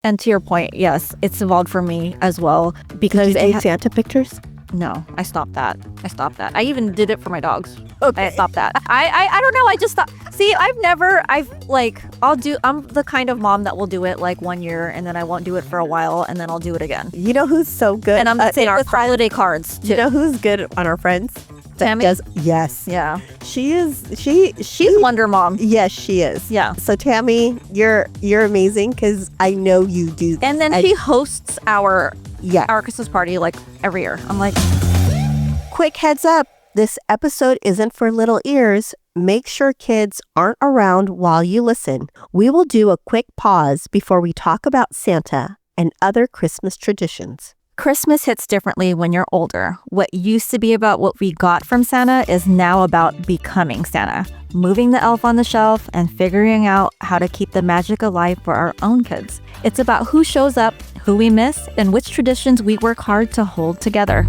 And to your point, yes, it's evolved for me as well because Did you take Santa pictures? No, I stopped that. I even did it for my dogs. Okay. I stopped that. I don't know. I just thought, see, I'm the kind of mom that will do it like 1 year and then I won't do it for a while and then I'll do it again. You know who's so good? And I'm the same with holiday cards too. You know who's good on our friends? Tammy? Yes. Yeah. She's Wonder Mom. Yes, she is. Yeah. So Tammy, you're amazing because I know you do. And then she hosts our Christmas party like every year. I'm like, quick heads up. This episode isn't for little ears. Make sure kids aren't around while you listen. We will do a quick pause before we talk about Santa and other Christmas traditions. Christmas hits differently when you're older. What used to be about what we got from Santa is now about becoming Santa, moving the elf on the shelf and figuring out how to keep the magic alive for our own kids. It's about who shows up, who we miss, and which traditions we work hard to hold together.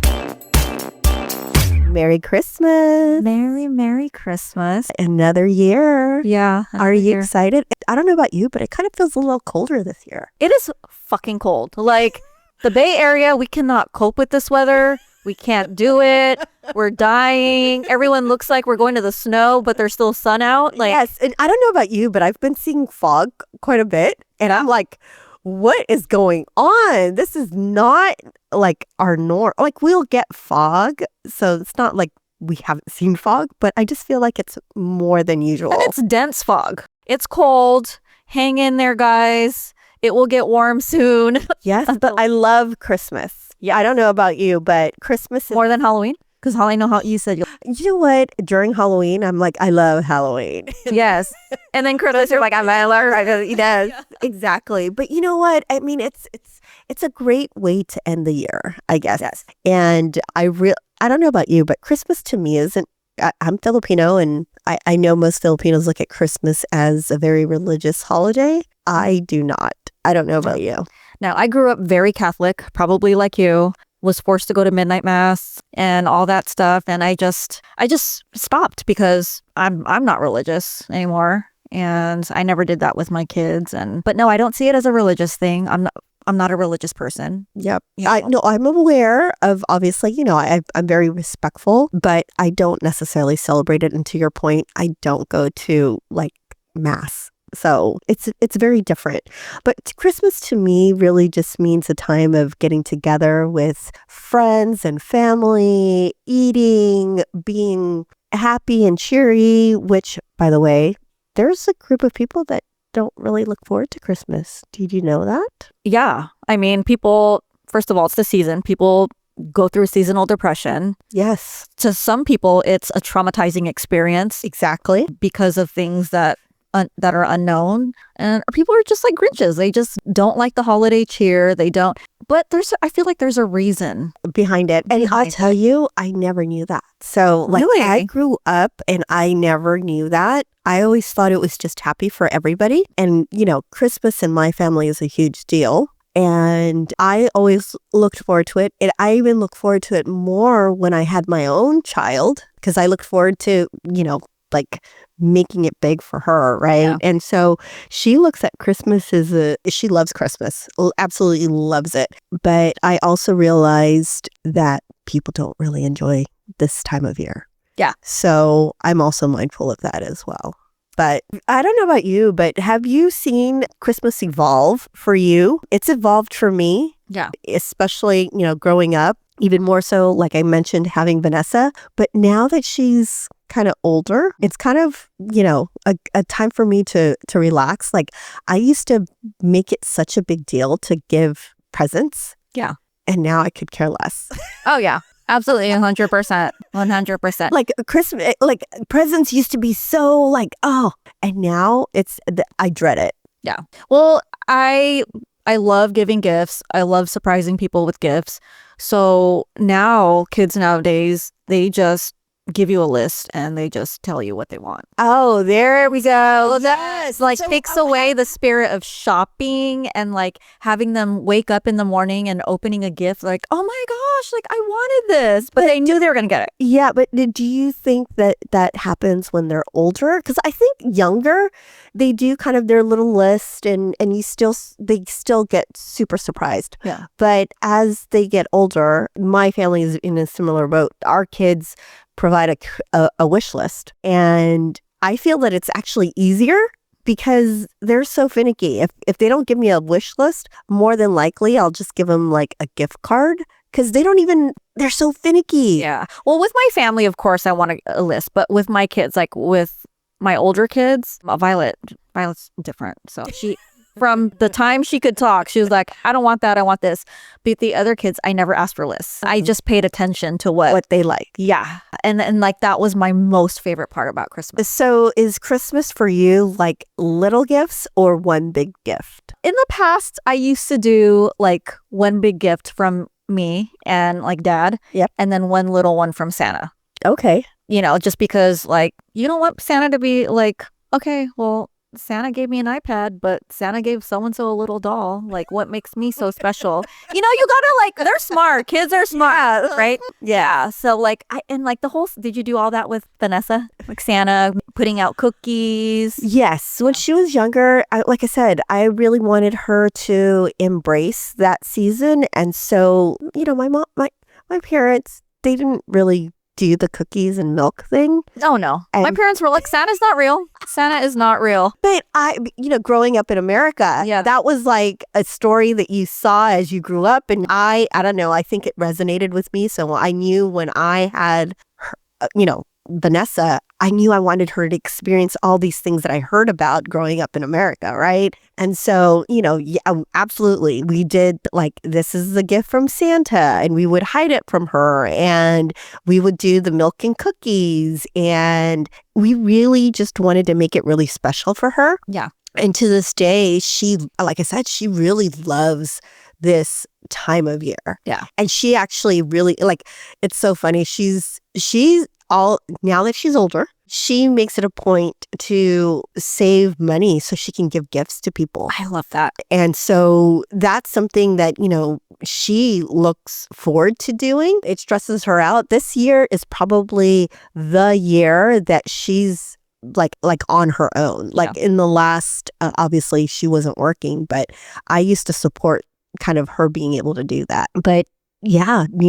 Merry Christmas. Merry Christmas. Another year. Yeah. Are you excited? I don't know about you, but it kind of feels a little colder this year. It is fucking cold. Like, the Bay Area, we cannot cope with this weather. We can't do it. We're dying. Everyone looks like we're going to the snow, but there's still sun out. Like, yes, and I don't know about you, but I've been seeing fog quite a bit. And I'm like, what is going on? This is not like our norm. Like, we'll get fog, so it's not like we haven't seen fog, but I just feel like it's more than usual. And it's dense fog. It's cold. Hang in there, guys. It will get warm soon. Yes, but I love Christmas. Yeah, I don't know about you, but Christmas is... More than Halloween? Because I know how you said... You know what? During Halloween, I'm like, I love Halloween. Yes. And then Christmas, you're like, I'm allergic. Yes, exactly. But you know what? I mean, it's a great way to end the year, I guess. Yes. And I don't know about you, but Christmas to me isn't... I'm Filipino, and I know most Filipinos look at Christmas as a very religious holiday. I do not. I don't know about you. Now, I grew up very Catholic, probably like you, was forced to go to midnight mass and all that stuff. And I just stopped because I'm not religious anymore. And I never did that with my kids. But no, I don't see it as a religious thing. I'm not a religious person. Yep. I'm aware of, obviously, I'm very respectful, but I don't necessarily celebrate it. And to your point, I don't go to like mass. So it's very different. But Christmas to me really just means a time of getting together with friends and family, eating, being happy and cheery, which, by the way, there's a group of people that don't really look forward to Christmas. Did you know that? Yeah. I mean, people, first of all, it's the season. People go through seasonal depression. Yes. To some people, it's a traumatizing experience. Exactly. Because of things that are unknown, and people are just like Grinches. They just don't like the holiday cheer. They don't. But I feel like there's a reason behind it. And I'll tell you, I never knew that. So like really? I grew up and I never knew that. I always thought it was just happy for everybody. And Christmas in my family is a huge deal. And I always looked forward to it. And I even look forward to it more when I had my own child, because I looked forward to, like making it big for her, right? Yeah. And so she looks at Christmas she loves Christmas, absolutely loves it. But I also realized that people don't really enjoy this time of year. Yeah. So I'm also mindful of that as well. But I don't know about you, but have you seen Christmas evolve for you? It's evolved for me. Yeah. Especially, growing up, even more so, like I mentioned, having Vanessa. But now that she's kind of older, it's kind of, a time for me to relax. Like I used to make it such a big deal to give presents. Yeah. And now I could care less. Oh, yeah. Absolutely. 100%. 100%. Like Christmas, like presents used to be so like, oh, and now I dread it. Yeah. Well, I love giving gifts. I love surprising people with gifts. So now kids nowadays, they just give you a list and they just tell you what they want. Oh, there we go. Yes, like takes away the spirit of shopping and like having them wake up in the morning and opening a gift like, oh my gosh, like I wanted this, but they knew they were gonna get it. Yeah, but do you think that that happens when they're older? Because I think younger, they do kind of their little list and they still get super surprised. Yeah. But as they get older, my family is in a similar boat. Our kids provide a wish list, and I feel that it's actually easier because they're so finicky. If they don't give me a wish list, more than likely I'll just give them like a gift card because they're so finicky. Yeah. Well, with my family, of course, I want a list, but with my kids, like with my older kids, Violet's different. So from the time she could talk, she was like, I don't want that, I want this. But the other kids, I never asked for lists. I just paid attention to what they like. Yeah. And like that was my most favorite part about Christmas. So is Christmas for you like little gifts or one big gift? In the past, I used to do like one big gift from me and like dad. Yep. And then one little one from Santa. Okay. Just because like, you don't want Santa to be like, okay, well, Santa gave me an iPad, but Santa gave so-and-so a little doll. Like, what makes me so special? You gotta like, they're smart. Kids are smart, right? Yeah. So like, did you do all that with Vanessa? Like Santa putting out cookies? Yes. When she was younger, like I said, I really wanted her to embrace that season. And so, my parents, they didn't really do the cookies and milk thing. Oh, no. My parents were like, Santa's not real. Santa is not real. But growing up in America, that was like a story that you saw as you grew up. And I don't know, I think it resonated with me. So I knew when I had, Vanessa, I knew I wanted her to experience all these things that I heard about growing up in America, right? And so, absolutely. We did like, this is the gift from Santa, and we would hide it from her, and we would do the milk and cookies, and we really just wanted to make it really special for her. Yeah. And to this day, like I said, she really loves this time of year. Yeah. And she actually really, like, it's so funny. She's now that she's older, she makes it a point to save money so she can give gifts to people. I love that. And so that's something that, she looks forward to doing. It stresses her out. This year is probably the year that she's like on her own. Like in the last, obviously she wasn't working, but I used to support kind of her being able to do that. But yeah, we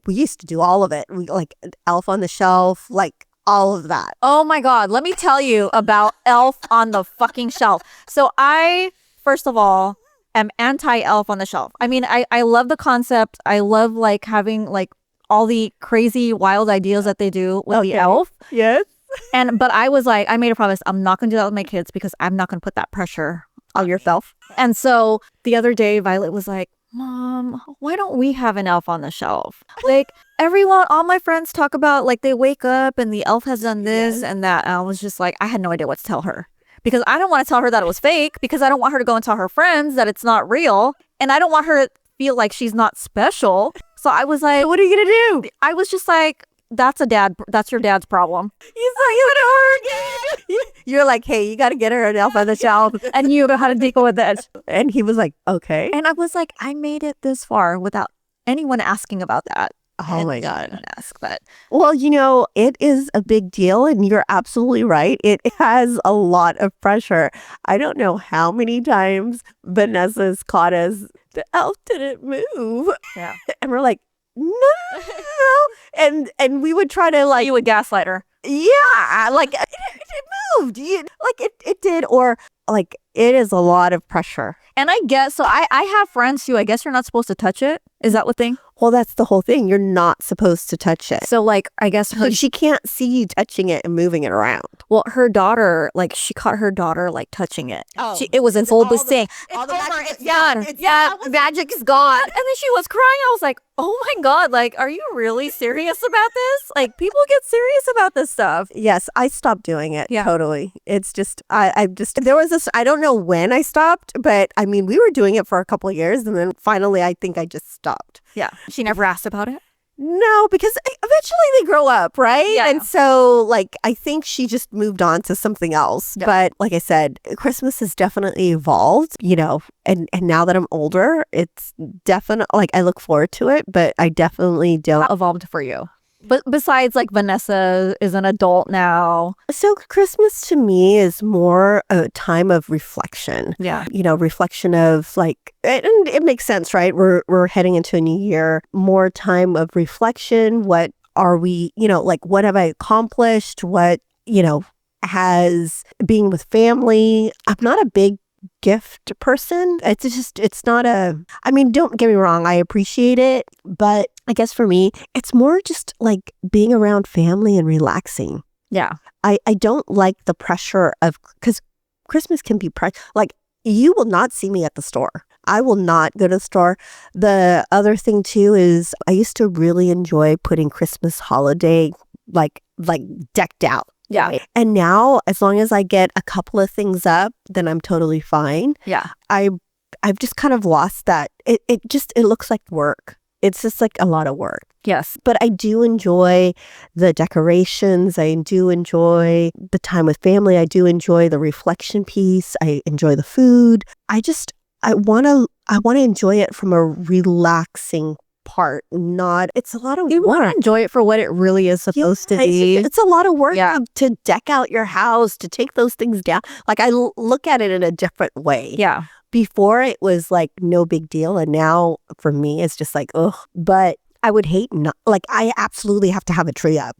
used to do all of it. We like Elf on the Shelf, like all of that. Oh my God. Let me tell you about Elf on the fucking Shelf. So I, first of all, am anti-Elf on the Shelf. I mean, I love the concept. I love like having like all the crazy wild ideas that they do with the elf. Yes. But I was like, I made a promise. I'm not going to do that with my kids because I'm not going to put that pressure on yourself. And so the other day, Violet was like, Mom, why don't we have an elf on the shelf? Like all my friends talk about like they wake up and the elf has done this and that. And I was just like, I had no idea what to tell her because I don't want to tell her that it was fake because I don't want her to go and tell her friends that it's not real. And I don't want her to feel like she's not special. So I was like, what are you going to do? I was just like, that's your dad's problem. He's like, you're like, hey, you got to get her an elf on the shelf. And you know how to deal with it. And he was like, okay. And I was like, I made it this far without anyone asking about that. Oh my God. Ask that. Well, it is a big deal and you're absolutely right. It has a lot of pressure. I don't know how many times Vanessa's caught us. The elf didn't move. Yeah. And we're like, no. And we would try to like. You would gaslight her. Yeah. Like it moved. It did. Or like it is a lot of pressure. And I guess, so I have friends who I guess you're not supposed to touch it. Is that what thing? Well, that's the whole thing. You're not supposed to touch it. So like, I guess she can't see you touching it and moving it around. Well, her daughter, like she caught her daughter like touching it. Oh. It was an oldest thing. It's done. Magic is gone. And then she was crying. I was like, oh my God, like, are you really serious about this? Like people get serious about this stuff. Yes, I stopped doing it. Yeah. Totally. It's just, there was this, I don't know when I stopped, but I mean, we were doing it for a couple of years and then finally I think I just stopped. Yeah. She never asked about it? No, because eventually they grow up, right? Yeah. And so, like, I think she just moved on to something else. Yeah. But like I said, Christmas has definitely evolved, and now that I'm older, it's definitely, like, I look forward to it, but I definitely don't. Evolved for you. But besides, like, Vanessa is an adult now. So Christmas to me is more a time of reflection. Yeah. Reflection of, like, and it makes sense, right? We're heading into a new year, more time of reflection. What are we, like, what have I accomplished? What, has being with family. I'm not a big gift person. It's not don't get me wrong, I appreciate it, but I guess for me, it's more just like being around family and relaxing. Yeah. I don't like the pressure because Christmas can be like, you will not see me at the store. I will not go to the store. The other thing too is I used to really enjoy putting Christmas holiday like decked out. Yeah. Right? And now, as long as I get a couple of things up, then I'm totally fine. Yeah. I've just kind of lost that. It looks like work. It's just like a lot of work. Yes. But I do enjoy the decorations. I do enjoy the time with family. I do enjoy the reflection piece. I enjoy the food. I want to enjoy it from a relaxing part, not, it's a lot of You want work. to enjoy it for what it really is supposed to be. It's a lot of work Yeah. to deck out your house, to take those things down. Like, I look at it in a different way. Yeah. Before it was like no big deal, and now for me it's just like, ugh. But I would hate not, like, I absolutely have to have a tree up.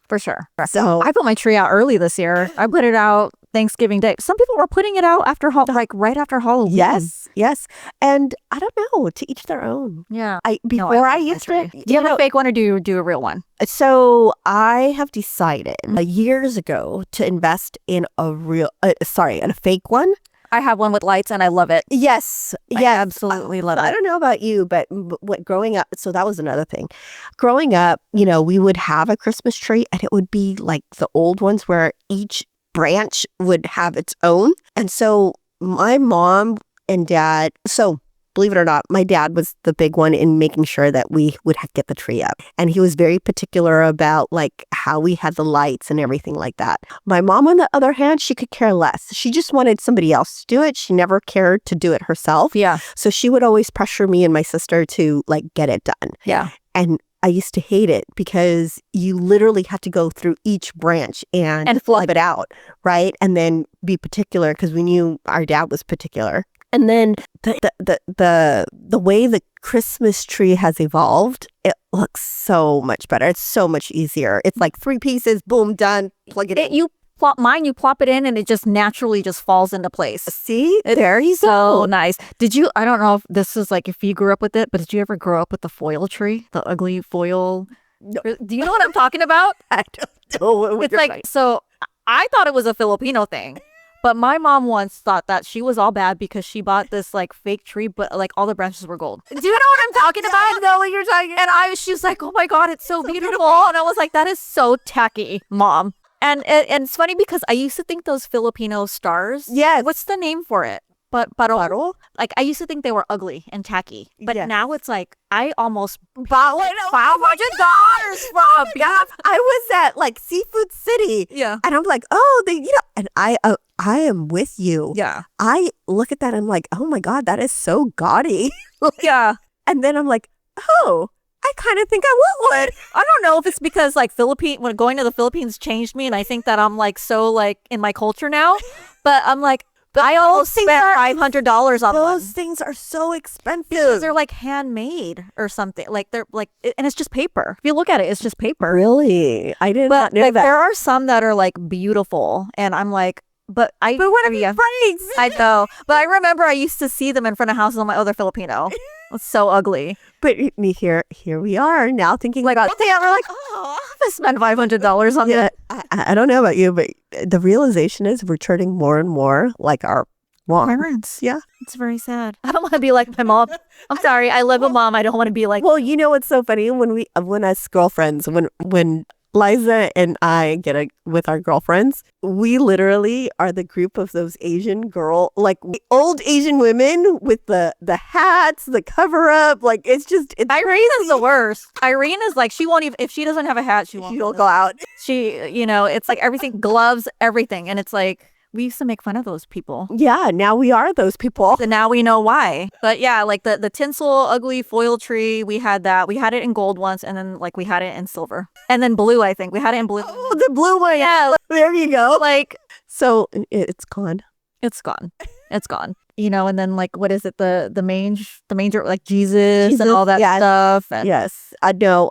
For sure. So I put my tree out early this year. I put it out Thanksgiving Day. Some people were putting it out after right after Halloween. yes. And I don't know, to each their own. Yeah. Before I used to. Do you have a fake one or do you do a real one? So I have decided years ago to invest in a fake one. I have one with lights and I love it. Yes. I absolutely love it. I don't know about you, but growing up, so that was another thing. Growing up, we would have a Christmas tree and it would be like the old ones where each branch would have its own. And so my mom and dad, believe it or not, my dad was the big one in making sure that we would get the tree up. And he was very particular about, like, how we had the lights and everything like that. My mom, on the other hand, she could care less. She just wanted somebody else to do it. She never cared to do it herself. Yeah. So she would always pressure me and my sister to, like, get it done. Yeah. And I used to hate it because you literally had to go through each branch and flip it out, right? And then be particular, because we knew our dad was particular. And then the way the Christmas tree has evolved, it looks so much better. It's so much easier. It's like 3 pieces, boom, done. Plug it in. You plop it in and it just naturally just falls into place. See? There you So go. nice. I don't know if this is like if you grew up with it, but did you ever grow up with the foil tree? The ugly foil? No. Do you know what I'm talking about? I don't know what It's you're like, saying. so I thought it was a Filipino thing. But my mom once thought that she was all bad because she bought this like fake tree, but like all the branches were gold. Do you know what I'm talking about? I know what you're talking about. And she was like, oh my God, it's so beautiful. And I was like, that is so tacky, Mom. And it's funny because I used to think those Filipino stars. Yes. What's the name for it? But paro? Like, I used to think they were ugly and tacky. But Yes. now it's like, I almost $500 from. Yeah, I was at like Seafood City. Yeah. And I'm like, and I am with you. Yeah. I look at that and I'm like, oh my God, that is so gaudy. Yeah. And then I'm like, oh, I kind of think I want one. I don't know if it's because like when going to the Philippines changed me and I think that I'm like so like in my culture now, but I'm like, I almost spent $500 on Those one. things are so expensive. Because they're like handmade or something. Like they're like, and it's just paper. If you look at it, it's just paper. Really? I did not know like, that. there are some that are like beautiful and I'm like, but what if it breaks? I know. But I remember I used to see them in front of houses on my other Filipino. It's so ugly. But here we are now thinking Like, we're like, oh, I spent $500 on that. I don't know about you, but the realization is we're turning more and more like our mom. Parents. Yeah. It's very sad. I don't want to be like my mom. I'm sorry. I love a mom. I don't want to be like. Well, you know what's so funny? When us girlfriends, when Liza and I with our girlfriends. We literally are the group of those Asian like old Asian women with the hats, the cover up. Like it's Irene crazy. is the worst. Irene is like, she won't even, if she doesn't have a hat, she won't go out. She, you know, it's like everything, gloves, everything. And it's like, we used to make fun of those people. Yeah, now we are those people. And now we know why. But yeah, like the tinsel ugly foil tree, we had that. We had it in gold once, and then like we had it in silver. And then blue, I think. We had it in blue. Oh, the blue one. Yeah. There you go. Like, so it's gone. it's gone. It's gone. You know, and then like, what is it? The manger, like Jesus and all that stuff. And yes. No,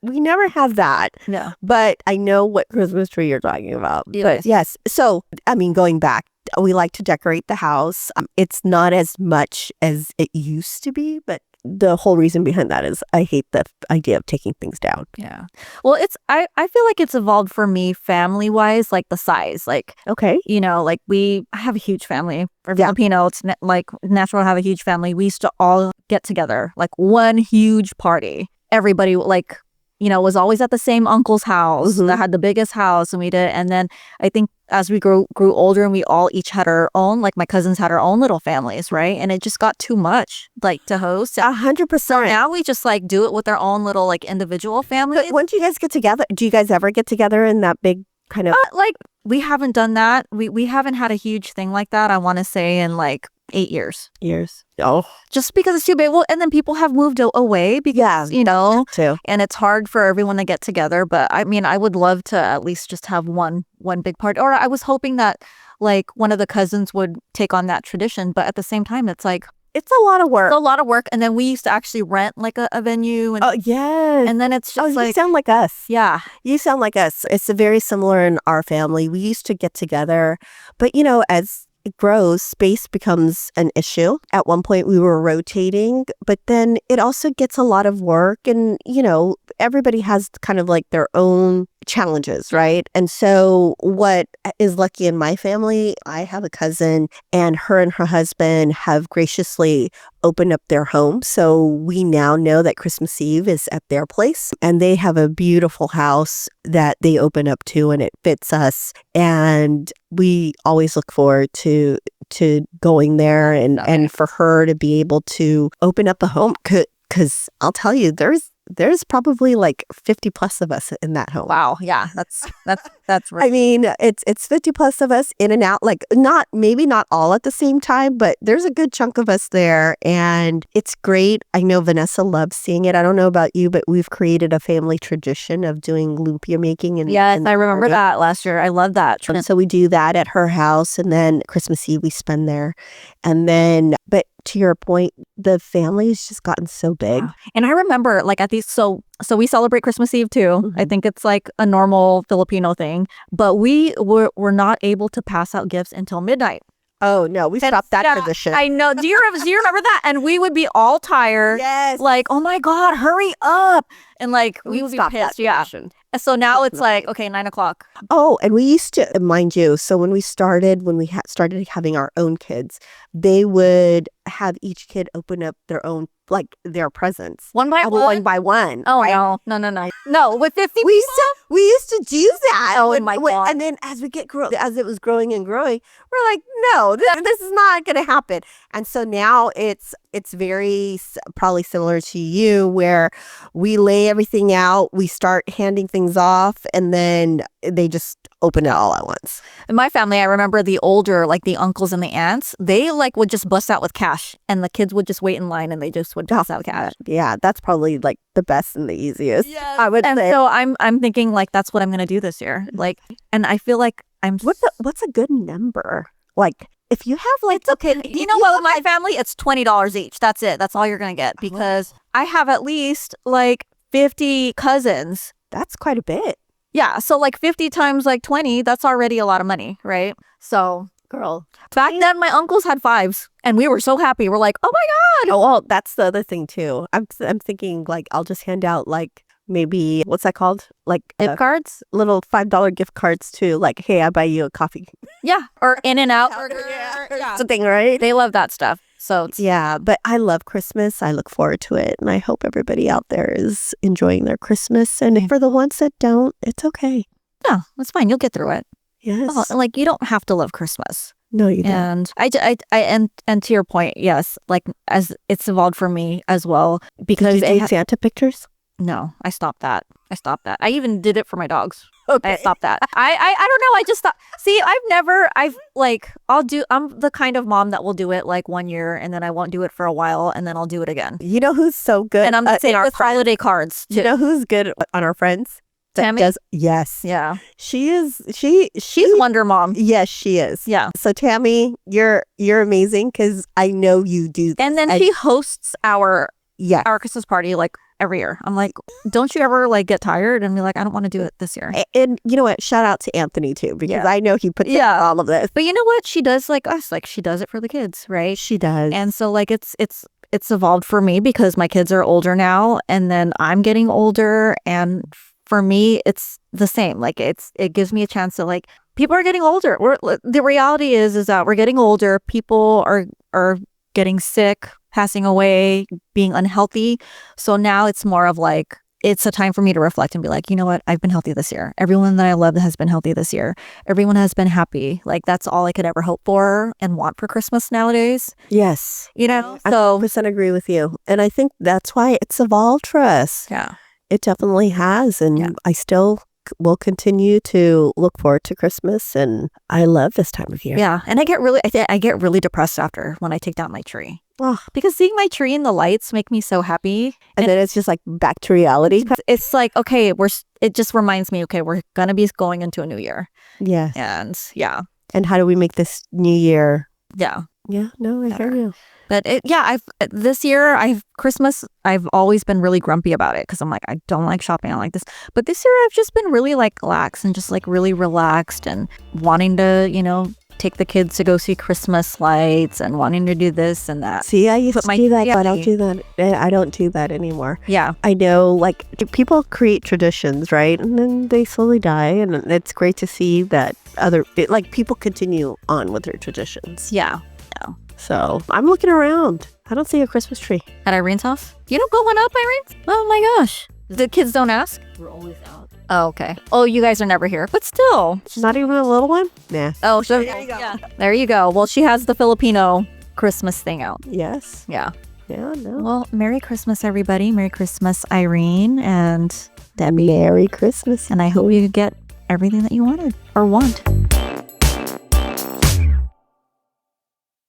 we never have that. no. But I know what Christmas tree you're talking about. Yes. But yes. So, I mean, going back, we like to decorate the house. It's not as much as it used to be, but the whole reason behind that is I hate the idea of taking things down. Yeah. Well, I feel like it's evolved for me family wise, like the size. Like, Okay. you know, like I have a huge family. For Yeah. Filipino, it's like natural to have a huge family. We used to all get together, like one huge party. Everybody like, you know, was always at the same uncle's house Mhm. that had the biggest house, and we did. And then I think as we grew older and we all each had our own, like my cousins had our own little families, right? And it just got too much, like to host. 100%. Now we just like do it with our own little like individual families. But once you guys get together, do you guys ever get together in that big kind of? Like we haven't done that. We haven't had a huge thing like that, I want to say, in like 8 years. Years. Oh, Just because it's too big. Well, and then people have moved away because, you know, too. and it's hard for everyone to get together. But I mean, I would love to at least just have one big party. Or I was hoping that like one of the cousins would take on that tradition. But at the same time, it's like, It's a lot of work. it's a lot of work. And then we used to actually rent like a venue. And, Oh, yes. and then it's just you like, sound like us. yeah. You sound like us. It's very similar in our family. We used to get together, but you know, as it grows, space becomes an issue. At one point we were rotating, but then it also gets a lot of work, and you know, everybody has kind of like their own challenges, right? And so what is lucky in my family, I have a cousin, and her husband have graciously opened up their home. So we now know that Christmas Eve is at their place, and they have a beautiful house that they open up to, and it fits us. And we always look forward to going there and for her to be able to open up a home. Because I'll tell you, there's probably like 50 plus of us in that home. Wow. Yeah. That's right. I mean, it's 50 plus of us in and out, like maybe not all at the same time, but there's a good chunk of us there, and it's great. I know Vanessa loves seeing it. I don't know about you, but we've created a family tradition of doing lumpia making. Yes, I remember that last year. I love that. And so we do that at her house, and then Christmas Eve we spend there. And then, but to your point, the family has just gotten so big. Wow. And I remember like at these, so we celebrate Christmas Eve too. Mhm. I think it's like a normal Filipino thing, but we were not able to pass out gifts until midnight. Oh no, we stopped that tradition. I know. Do you remember that? And we would be all tired. Yes. Like, oh my God, hurry up. And like, we would be stopped that pissed. Yeah. tradition. So now it's like, okay, 9:00. Oh, and we used to, mind you, so when we started started having our own kids, they would have each kid open up their own, like their presents. One by One by one. Oh, right? no. No, with 50 We used to do that. Oh, my God. And then as it was growing and growing, we're like, no, this is not going to happen. And so now it's very probably similar to you, where we lay everything out, we start handing things off, and then they just open it all at once. In my family, I remember the older, like the uncles and the aunts, they like would just bust out with cash, and the kids would just wait in line and they just would bust out cash. Yeah, that's probably like the best and the easiest. Yes. I would And say. so I'm thinking like that's what I'm gonna do this year. Like, and I feel like What's a good number? Like, if you have like, it's okay. You know what? With my family, it's $20 each. That's it. That's all you're gonna get, because I have at least like 50 cousins. That's quite a bit. Yeah, so like 50 times like 20, that's already a lot of money, right? So, Girl. back then my uncles had 5s, and we were so happy. We're like, oh my God. Oh, well, that's the other thing too. I'm thinking like I'll just hand out like maybe, what's that called? Like Gift cards? little $5 gift cards to like, hey, I buy you a coffee. Yeah, or In-N-Out Yeah. burger. Yeah. Something, right? They love that stuff. So it's, Yeah, but I love Christmas. I look forward to it. And I hope everybody out there is enjoying their Christmas. And for the ones that don't, it's okay. yeah, it's fine. You'll get through it. Yes. Well, like, you don't have to love Christmas. No, you don't. And and to your point, yes, like, as it's evolved for me as well, because Did you take Santa pictures? no, I stopped that. I even did it for my dogs. Okay. I stopped that. I don't know. I just thought, see, I'm the kind of mom that will do it like 1 year and then I won't do it for a while and then I'll do it again. You know who's so good? And I'm saying our with holiday cards too. You know who's good on our friends? That Tammy? Yes. Yeah. She is. She's Wonder Mom. Yes, she is. Yeah. So Tammy, you're amazing because I know you do. And then she hosts our Christmas party like every year. I'm like, don't you ever like get tired and be like, I don't want to do it this year. And you know what? Shout out to Anthony too, because I know he puts all of this. But you know what? She does like us. Like, she does it for the kids, right? She does. And so like it's evolved for me because my kids are older now, and then I'm getting older, and for me it's the same. Like, it gives me a chance to, like, people are getting older. The reality is that we're getting older. People are getting sick, passing away, being unhealthy. So now it's more of like, it's a time for me to reflect and be like, you know what? I've been healthy this year. Everyone that I love has been healthy this year. Everyone has been happy. Like, that's all I could ever hope for and want for Christmas nowadays. Yes. You know? I So 100% agree with you. And I think that's why it's evolved for us. yeah. It definitely has. And I still will continue to look forward to Christmas. And I love this time of year. Yeah. And I get really depressed after when I take down my tree. Oh. Because seeing my tree and the lights make me so happy. And then it's just like back to reality. It's like, okay, it just reminds me, okay, we're going to be going into a new year. Yes. And yeah. And how do we make this new year? Yeah. Yeah, no, I hear you. But this year, Christmas, I've always been really grumpy about it because I'm like, I don't like shopping. I like this. But this year I've just been really like lax and just like really relaxed and wanting to, you know, take the kids to go see Christmas lights and wanting to do this and that. See, I used to do that, but I don't do that. I don't do that anymore. Yeah. I know, like, people create traditions, right? And then they slowly die. And it's great to see that people continue on with their traditions. Yeah. So I'm looking around. I don't see a Christmas tree. At Irene's house? You don't go one up, Irene? Oh my gosh. The kids don't ask? We're always out. Oh, okay. Oh, you guys are never here. But still. Not even a little one? Nah. Oh, so There you go. Yeah. There you go. Well, she has the Filipino Christmas thing out. Yes. Yeah. Yeah, no. Well, Merry Christmas, everybody. Merry Christmas, Irene and Debbie. Merry Christmas. And I hope you get everything that you wanted or want.